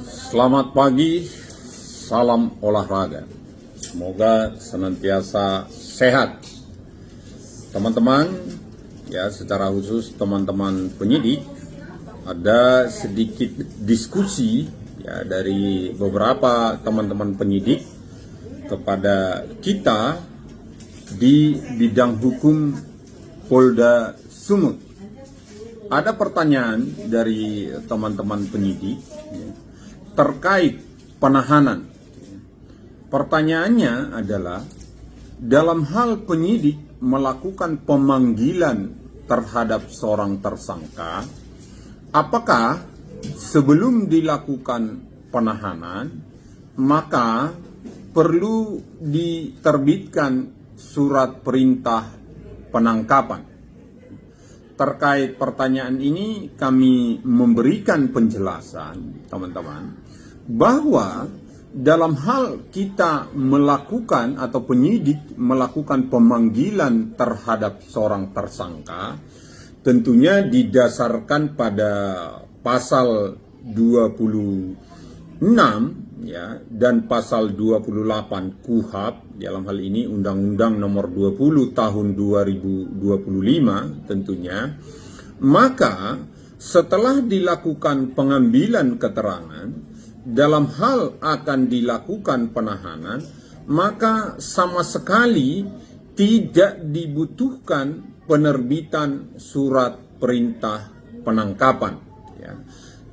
Selamat pagi, salam olahraga. Semoga senantiasa sehat. Teman-teman, ya secara khusus teman-teman penyidik, ada sedikit diskusi ya dari beberapa teman-teman penyidik kepada kita di bidang hukum Polda Sumut. Ada pertanyaan dari teman-teman penyidik ya, terkait penahanan. Pertanyaannya adalah, dalam hal penyidik melakukan pemanggilan terhadap seorang tersangka, apakah sebelum dilakukan penahanan, maka perlu diterbitkan surat perintah penangkapan? Terkait pertanyaan ini kami memberikan penjelasan, teman-teman, bahwa dalam hal kita melakukan atau penyidik melakukan pemanggilan terhadap seorang tersangka, tentunya didasarkan pada pasal 26 ya dan pasal 28 KUHP, dalam hal ini Undang-Undang Nomor 20 Tahun 2025 tentunya. Maka setelah dilakukan pengambilan keterangan, dalam hal akan dilakukan penahanan, maka sama sekali tidak dibutuhkan penerbitan surat perintah penangkapan ya.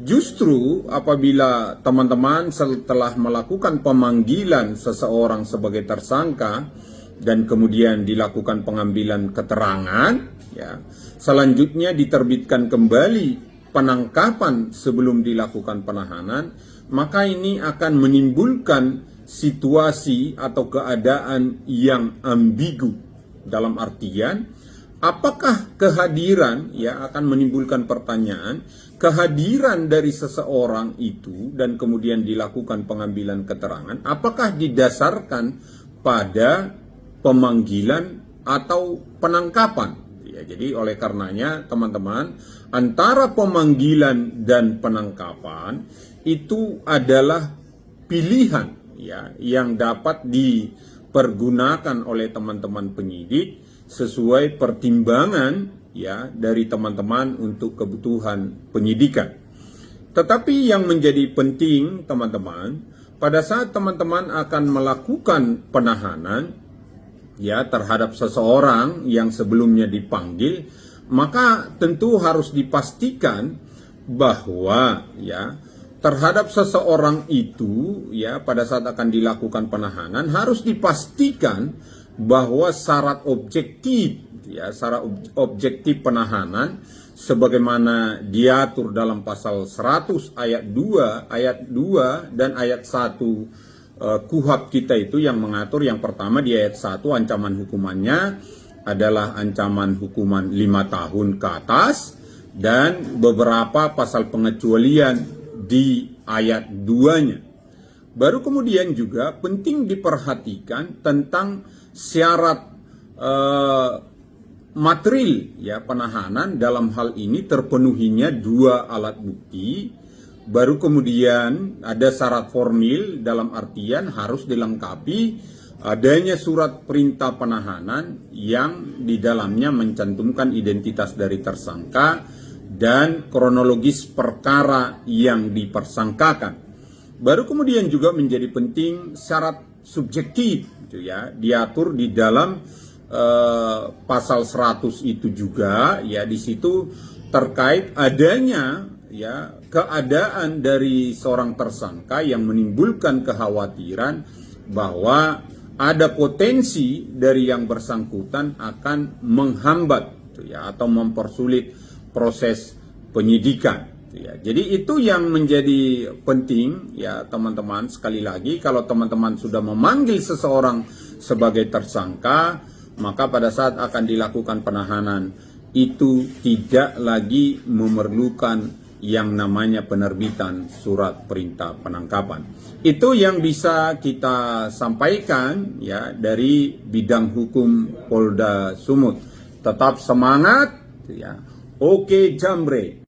Justru apabila teman-teman setelah melakukan pemanggilan seseorang sebagai tersangka dan kemudian dilakukan pengambilan keterangan ya, selanjutnya diterbitkan kembali penangkapan sebelum dilakukan penahanan, maka ini akan menimbulkan situasi atau keadaan yang ambigu. Dalam artian, apakah kehadiran ya akan menimbulkan pertanyaan, kehadiran dari seseorang itu dan kemudian dilakukan pengambilan keterangan, apakah didasarkan pada pemanggilan atau penangkapan? Ya, jadi oleh karenanya teman-teman, antara pemanggilan dan penangkapan itu adalah pilihan ya yang dapat dipergunakan oleh teman-teman penyidik sesuai pertimbangan ya dari teman-teman untuk kebutuhan penyidikan. Tetapi yang menjadi penting teman-teman, pada saat teman-teman akan melakukan penahanan ya terhadap seseorang yang sebelumnya dipanggil, maka tentu harus dipastikan bahwa ya terhadap seseorang itu ya pada saat akan dilakukan penahanan harus dipastikan bahwa syarat objektif ya, syarat objektif penahanan sebagaimana diatur dalam pasal 100 ayat 2 dan ayat 1 KUHP kita itu yang mengatur, yang pertama di ayat 1 ancaman hukumannya adalah ancaman hukuman 5 tahun ke atas, dan beberapa pasal pengecualian di ayat 2-nya. Baru kemudian juga penting diperhatikan tentang syarat material ya penahanan, dalam hal ini terpenuhinya 2 alat bukti. Baru kemudian ada syarat formil, dalam artian harus dilengkapi adanya surat perintah penahanan yang di dalamnya mencantumkan identitas dari tersangka dan kronologis perkara yang dipersangkakan. Baru kemudian juga menjadi penting syarat subjektif gitu ya, diatur di dalam pasal 100 itu juga ya, di situ terkait adanya ya keadaan dari seorang tersangka yang menimbulkan kekhawatiran bahwa ada potensi dari yang bersangkutan akan menghambat ya atau mempersulit proses penyidikan ya. Jadi itu yang menjadi penting ya teman-teman. Sekali lagi, kalau teman-teman sudah memanggil seseorang sebagai tersangka, maka pada saat akan dilakukan penahanan itu tidak lagi memerlukan yang namanya penerbitan surat perintah penangkapan. Itu yang bisa kita sampaikan ya dari bidang hukum Polda Sumut. Tetap semangat ya. Oke Jambre.